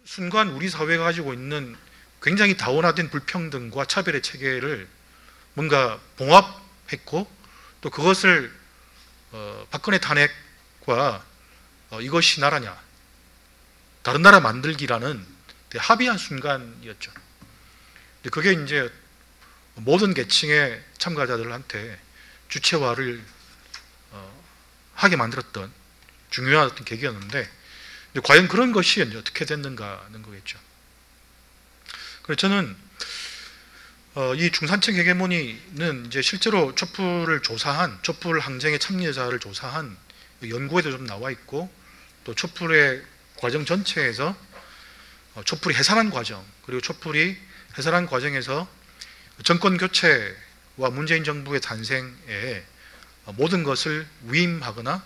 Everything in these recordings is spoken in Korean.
순간 우리 사회가 가지고 있는 굉장히 다원화된 불평등과 차별의 체계를 뭔가 봉합했고 또 그것을 박근혜 탄핵과 이것이 나라냐 다른 나라 만들기라는 합의한 순간이었죠. 그게 이제 모든 계층의 참가자들한테 주체화를 하게 만들었던 중요한 어떤 계기였는데 과연 그런 것이 어떻게 됐는가 하는 거겠죠. 그래서 저는 이 중산층 헤게모니는 이제 실제로 촛불을 조사한 촛불 항쟁의 참여자를 조사한 연구에도 좀 나와 있고 또 촛불의 과정 전체에서 촛불이 해산한 과정 그리고 촛불이 해산한 과정에서 정권 교체와 문재인 정부의 탄생에 모든 것을 위임하거나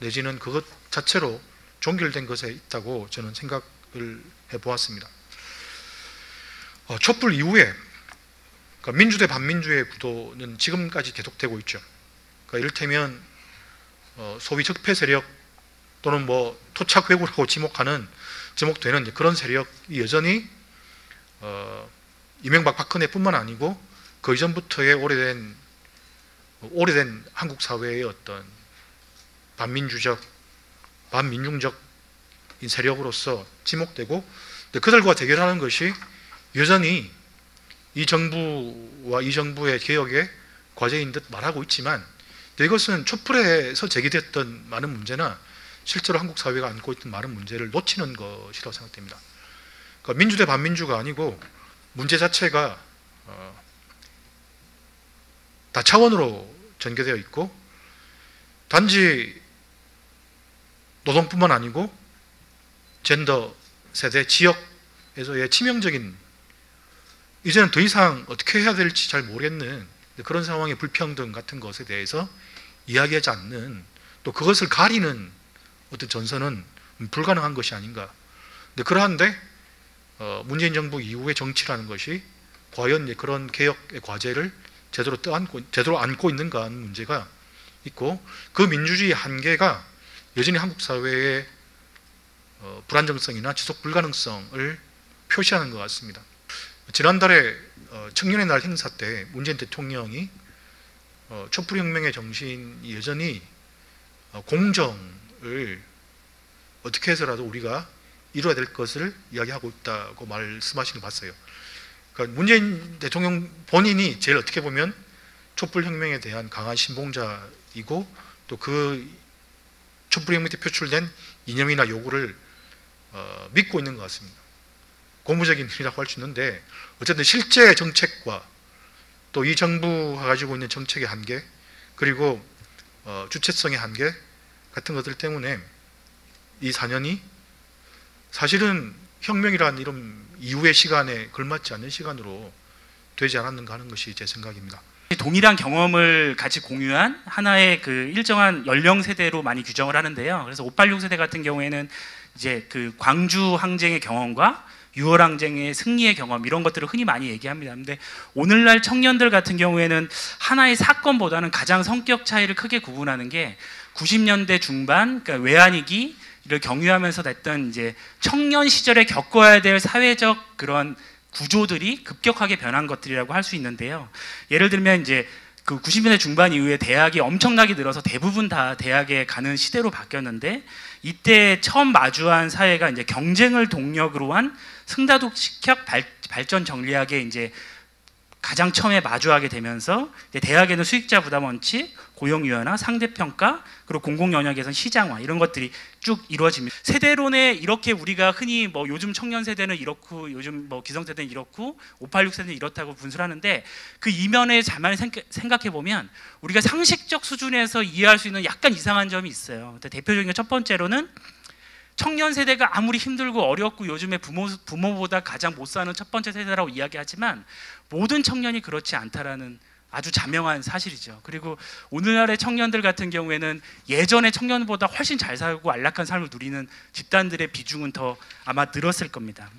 내지는 그것 자체로 종결된 것에 있다고 저는 생각을 해보았습니다. 촛불 이후에 그러니까 민주대 반민주의 구도는 지금까지 계속되고 있죠. 그러니까 이를테면 소위 적폐 세력 또는 뭐 토착 왜구라고 지목되는 그런 세력이 여전히 이명박 박근혜뿐만 아니고 그 이전부터의 오래된 한국 사회의 어떤 반민중적인 세력으로서 지목되고 그들과 대결하는 것이 여전히 이 정부와 이 정부의 개혁의 과제인 듯 말하고 있지만 이것은 촛불에서 제기됐던 많은 문제나 실제로 한국 사회가 안고 있던 많은 문제를 놓치는 것이라고 생각됩니다. 그러니까 민주대 반민주가 아니고 문제 자체가 다차원으로 전개되어 있고 단지 노동뿐만 아니고 젠더, 세대, 지역에서의 치명적인 이제는 더 이상 어떻게 해야 될지 잘 모르겠는 그런 상황의 불평등 같은 것에 대해서 이야기하지 않는 또 그것을 가리는 어떤 전선은 불가능한 것이 아닌가. 그러한데 문재인 정부 이후의 정치라는 것이 과연 그런 개혁의 과제를 제대로 안고 있는가 하는 문제가 있고 그 민주주의 한계가 여전히 한국 사회의 불안정성이나 지속 불가능성을 표시하는 것 같습니다. 지난달에 청년의 날 행사 때 문재인 대통령이 촛불혁명의 정신이 여전히 공정을 어떻게 해서라도 우리가 이루어야 될 것을 이야기하고 있다고 말씀하시는 걸 봤어요. 그러니까 문재인 대통령 본인이 제일 어떻게 보면 촛불혁명에 대한 강한 신봉자이고 또 그 촛불혁명 때 표출된 이념이나 요구를 믿고 있는 것 같습니다. 고무적인 일이라고 할 수 있는데 어쨌든 실제 정책과 또 이 정부가 가지고 있는 정책의 한계 그리고 주체성의 한계 같은 것들 때문에 이 4년이 사실은 혁명이란 이런 이후의 시간에 걸맞지 않는 시간으로 되지 않았는가 하는 것이 제 생각입니다. 동일한 경험을 같이 공유한 하나의 그 일정한 연령 세대로 많이 규정을 하는데요. 그래서 586 세대 같은 경우에는 이제 그 광주 항쟁의 경험과 6월 항쟁의 승리의 경험 이런 것들을 흔히 많이 얘기합니다. 근데 오늘날 청년들 같은 경우에는 하나의 사건보다는 가장 성격 차이를 크게 구분하는 게 90년대 중반 그러니까 외환위기를 경유하면서 됐던 이제 청년 시절에 겪어야 될 사회적 그런 구조들이 급격하게 변한 것들이라고 할 수 있는데요. 예를 들면 이제 그 90년대 중반 이후에 대학이 엄청나게 늘어서 대부분 다 대학에 가는 시대로 바뀌었는데 이때 처음 마주한 사회가 이제 경쟁을 동력으로 한 승자독식형 발전 정리학에 이제 가장 처음에 마주하게 되면서 대학에는 수익자 부담 원칙, 고용 유연화, 상대평가, 그리고 공공 영역에서는 시장화 이런 것들이 쭉 이루어집니다. 세대론에 이렇게 우리가 흔히 뭐 요즘 청년 세대는 이렇고 요즘 뭐 기성 세대는 이렇고 586 세대는 이렇다고 분수하는데 그 이면에 자만히 생각해 보면 우리가 상식적 수준에서 이해할 수 있는 약간 이상한 점이 있어요. 대표적인 첫 번째로는 청년 세대가 아무리 힘들고 어렵고 요즘에 부모보다 가장 못 사는 첫 번째 세대라고 이야기하지만 모든 청년이 그렇지 않다라는 아주 자명한 사실이죠. 그리고 오늘날의 청년들 같은 경우에는 예전의 청년보다 훨씬 잘 살고 안락한 삶을 누리는 집단들의 비중은 더 아마 늘었을 겁니다.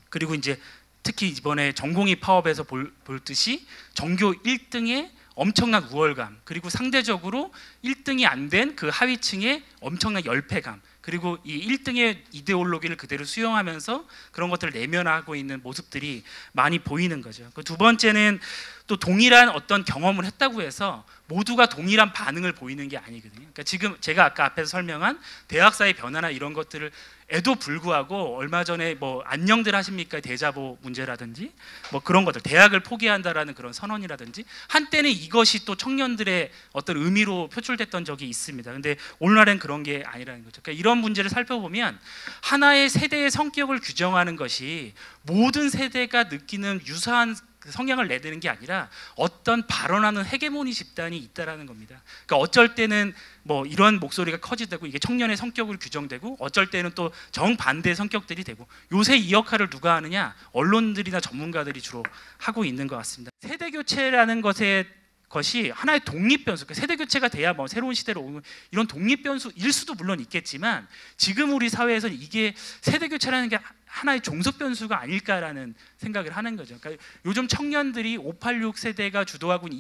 그리고 이제 특히 이번에 전공의 파업에서 볼 듯이 전교 1등의 엄청난 우월감 그리고 상대적으로 1등이 안 된 그 하위층의 엄청난 열패감, 그리고 이 1등의 이데올로기를 그대로 수용하면서 그런 것들을 내면화하고 있는 모습들이 많이 보이는 거죠. 그 두 번째는 또 동일한 어떤 경험을 했다고 해서 모두가 동일한 반응을 보이는 게 아니거든요. 그러니까 지금 제가 아까 앞에서 설명한 대학사의 변화나 이런 것들을 에도 불구하고 얼마 전에 뭐 안녕들 하십니까 대자보 문제라든지 뭐 그런 것들, 대학을 포기한다라는 그런 선언이라든지 한때는 이것이 또 청년들의 어떤 의미로 표출됐던 적이 있습니다. 근데 오늘날엔 그런 게 아니라는 거죠. 그러니까 이런 문제를 살펴보면 하나의 세대의 성격을 규정하는 것이 모든 세대가 느끼는 유사한 성향을 내드는 게 아니라 어떤 발언하는 헤게모니 집단이 있다라는 겁니다. 그러니까 어쩔 때는 뭐 이런 목소리가 커지되고 이게 청년의 성격으로 규정되고, 어쩔 때는 또 정반대의 성격들이 되고, 요새 이 역할을 누가 하느냐? 언론들이나 전문가들이 주로 하고 있는 것 같습니다. 세대 교체라는 것이 하나의 독립 변수, 그러니까 세대 교체가 돼야 뭐 새로운 시대로 오는 이런 독립 변수일 수도 물론 있겠지만, 지금 우리 사회에서는 이게 세대 교체라는 게 하나의 종속 변수가 아닐까라는 생각을 하는 거죠. 그러니까 요즘 청년들이 586 세대가 주도하고 있는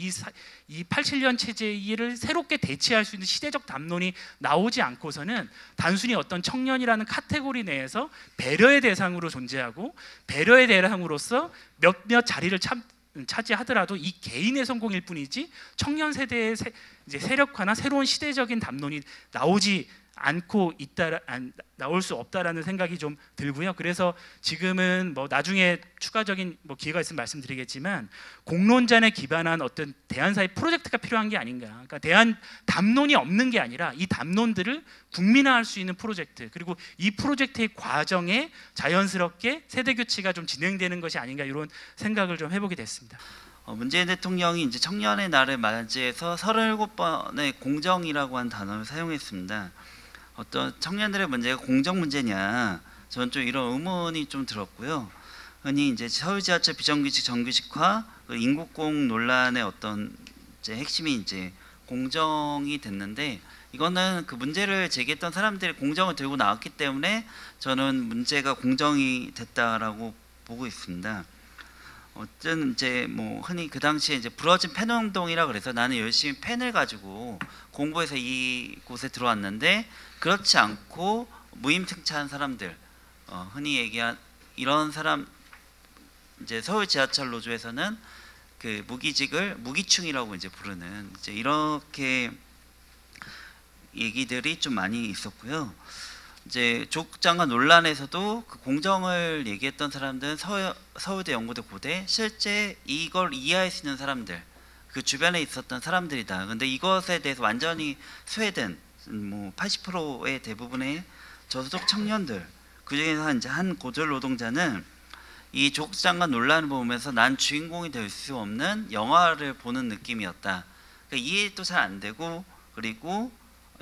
이 87년 체제를 새롭게 대체할 수 있는 시대적 담론이 나오지 않고서는 단순히 어떤 청년이라는 카테고리 내에서 배려의 대상으로 존재하고 배려의 대상으로서 몇몇 자리를 차지하더라도 이 개인의 성공일 뿐이지 청년 세대의 이제 세력화나 새로운 시대적인 담론이 나올 수 없다라는 생각이 좀 들고요. 그래서 지금은 뭐 나중에 추가적인 뭐 기회가 있으면 말씀드리겠지만, 공론전에 기반한 어떤 대안사회 프로젝트가 필요한 게 아닌가. 그러니까 대안 담론이 없는 게 아니라 이 담론들을 국민화할 수 있는 프로젝트, 그리고 이 프로젝트의 과정에 자연스럽게 세대 교체가 좀 진행되는 것이 아닌가, 이런 생각을 좀 해보게 됐습니다. 문재인 대통령이 이제 청년의 날을 맞이해서 37번의 공정이라고 한 단어를 사용했습니다. 어떤 청년들의 문제가 공정 문제냐, 저는 좀 이런 의문이 좀 들었고요. 흔히 이제 서울 지하철 비정규직 정규직화, 인국공 논란의 어떤 이제 핵심이 이제 공정이 됐는데, 이거는 그 문제를 제기했던 사람들이 공정을 들고 나왔기 때문에 저는 문제가 공정이 됐다라고 보고 있습니다. 어쨌든 이제 뭐 흔히 그 당시에 이제 부러진 펜 운동이라 그래서 나는 열심히 펜을 가지고 공부해서 이곳에 들어왔는데, 그렇지 않고 무임승차한 사람들, 흔히 얘기한 이런 사람, 이제 서울 지하철 노조에서는 그 무기직을 무기충이라고 이제 부르는 이제 이렇게 얘기들이 좀 많이 있었고요. 이제 조국 장관 논란에서도 그 공정을 얘기했던 사람들은 서울대, 연고대, 고대, 실제 이걸 이해할 수 있는 사람들, 그 주변에 있었던 사람들이다. 근데 이것에 대해서 완전히 스웨덴 뭐 80%의 대부분의 저소득 청년들, 그중에서 이제 한 고졸 노동자는 이 조국 장관 논란을 보면서 난 주인공이 될 수 없는 영화를 보는 느낌이었다. 그러니까 이해도 잘 안 되고, 그리고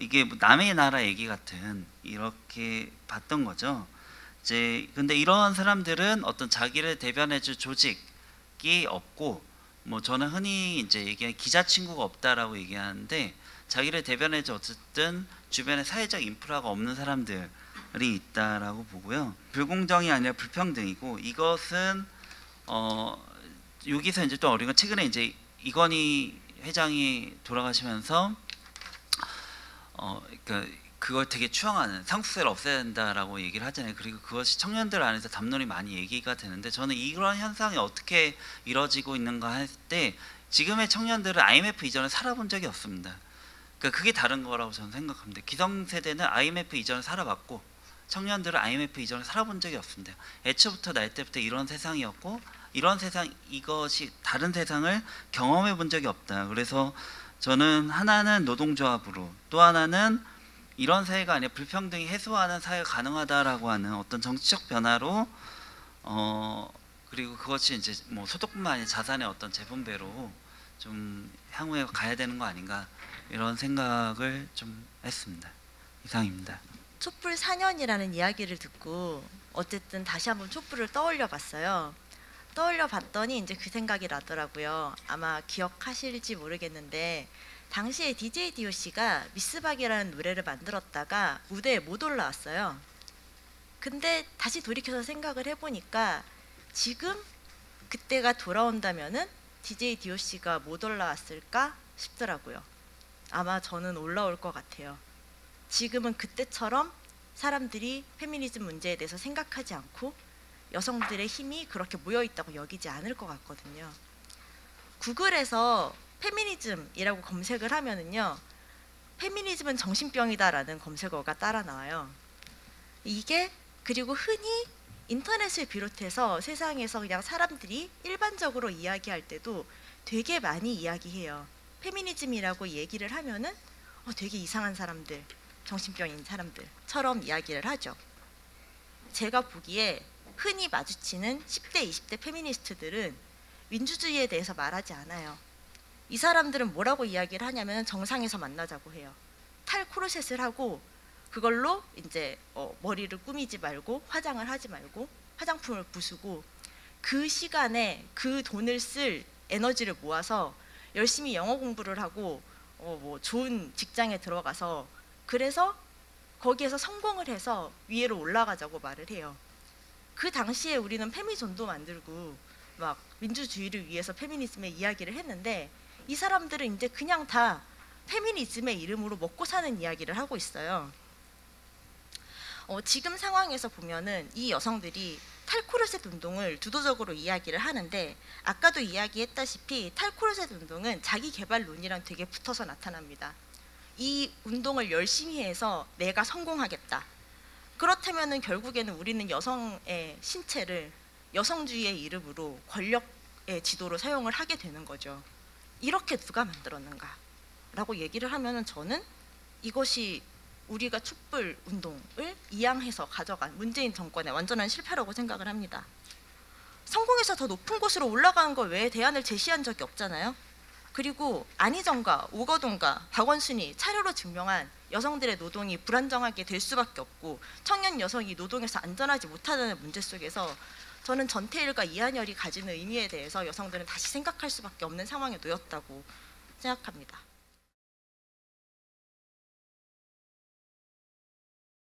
이게 남의 나라 얘기 같은 이렇게 봤던 거죠. 이제 근데 이런 사람들은 어떤 자기를 대변해줄 조직이 없고, 뭐 저는 흔히 이제 얘기하는 기자 친구가 없다라고 얘기하는데, 자기를 대변해줄 어쨌든 주변에 사회적 인프라가 없는 사람들이 있다라고 보고요. 불공정이 아니라 불평등이고, 이것은 여기서 이제 또 어린 건, 최근에 이제 이건희 회장이 돌아가시면서 그러니까 그걸 되게 추앙하는, 상속세를 없애야 된다라고 얘기를 하잖아요. 그리고 그것이 청년들 안에서 담론이 많이 얘기가 되는데, 저는 이런 현상이 어떻게 이루어지고 있는가 할 때 지금의 청년들은 IMF 이전에 살아본 적이 없습니다. 그러니까 그게 다른 거라고 저는 생각합니다. 기성세대는 IMF 이전에 살아봤고, 청년들은 IMF 이전에 살아본 적이 없습니다. 애초부터 날 때부터 이런 세상이었고, 이런 세상, 이것이 다른 세상을 경험해 본 적이 없다. 그래서 저는 하나는 노동조합으로, 또 하나는 이런 사회가 아니라 불평등이 해소하는 사회가 가능하다라고 하는 어떤 정치적 변화로, 그리고 그것이 이제 뭐 소득뿐만 아니라 자산의 어떤 재분배로 좀 향후에 가야 되는 거 아닌가, 이런 생각을 좀 했습니다. 이상입니다. 촛불 4년이라는 이야기를 듣고 어쨌든 다시 한번 촛불을 떠올려 봤어요. 떠올려 봤더니 이제 그 생각이 나더라고요. 아마 기억하실지 모르겠는데, 당시에 DJ DOC가 미스박이라는 노래를 만들었다가 무대에 못 올라왔어요. 근데 다시 돌이켜서 생각을 해보니까 지금 그때가 돌아온다면은 DJ DOC가 못 올라왔을까 싶더라고요. 아마 저는 올라올 것 같아요. 지금은 그때처럼 사람들이 페미니즘 문제에 대해서 생각하지 않고 여성들의 힘이 그렇게 모여 있다고 여기지 않을 것 같거든요. 구글에서 페미니즘이라고 검색을 하면은요, 페미니즘은 정신병이다라는 검색어가 따라 나와요. 이게 그리고 흔히 인터넷을 비롯해서 세상에서 그냥 사람들이 일반적으로 이야기할 때도 되게 많이 이야기해요. 페미니즘이라고 얘기를 하면은 되게 이상한 사람들, 정신병인 사람들처럼 이야기를 하죠. 제가 보기에 흔히 마주치는 10대, 20대 페미니스트들은 민주주의에 대해서 말하지 않아요. 이 사람들은 뭐라고 이야기를 하냐면 정상에서 만나자고 해요. 탈 코르셋을 하고 그걸로 이제 머리를 꾸미지 말고 화장을 하지 말고 화장품을 부수고 그 시간에 그 돈을 쓸 에너지를 모아서 열심히 영어 공부를 하고 뭐 좋은 직장에 들어가서 그래서 거기에서 성공을 해서 위로 올라가자고 말을 해요. 그 당시에 우리는 페미존도 만들고 막 민주주의를 위해서 페미니즘의 이야기를 했는데 이 사람들은 이제 그냥 다 페미니즘의 이름으로 먹고 사는 이야기를 하고 있어요. 지금 상황에서 보면은 이 여성들이 탈코르셋 운동을 주도적으로 이야기를 하는데 아까도 이야기했다시피 탈코르셋 운동은 자기 개발론이랑 되게 붙어서 나타납니다. 이 운동을 열심히 해서 내가 성공하겠다. 그렇다면은 결국에는 우리는 여성의 신체를 여성주의의 이름으로 권력의 지도로 사용을 하게 되는 거죠. 이렇게 누가 만들었는가? 라고 얘기를 하면은 저는 이것이 우리가 촛불 운동을 이양해서 가져간 문재인 정권의 완전한 실패라고 생각을 합니다. 성공해서 더 높은 곳으로 올라가는 것 외에 대안을 제시한 적이 없잖아요. 그리고 안희정과 오거돈과 박원순이 차례로 증명한 여성들의 노동이 불안정하게 될 수밖에 없고 청년 여성이 노동에서 안전하지 못하다는 문제 속에서 저는 전태일과 이한열이 가지는 의미에 대해서 여성들은 다시 생각할 수밖에 없는 상황에 놓였다고 생각합니다.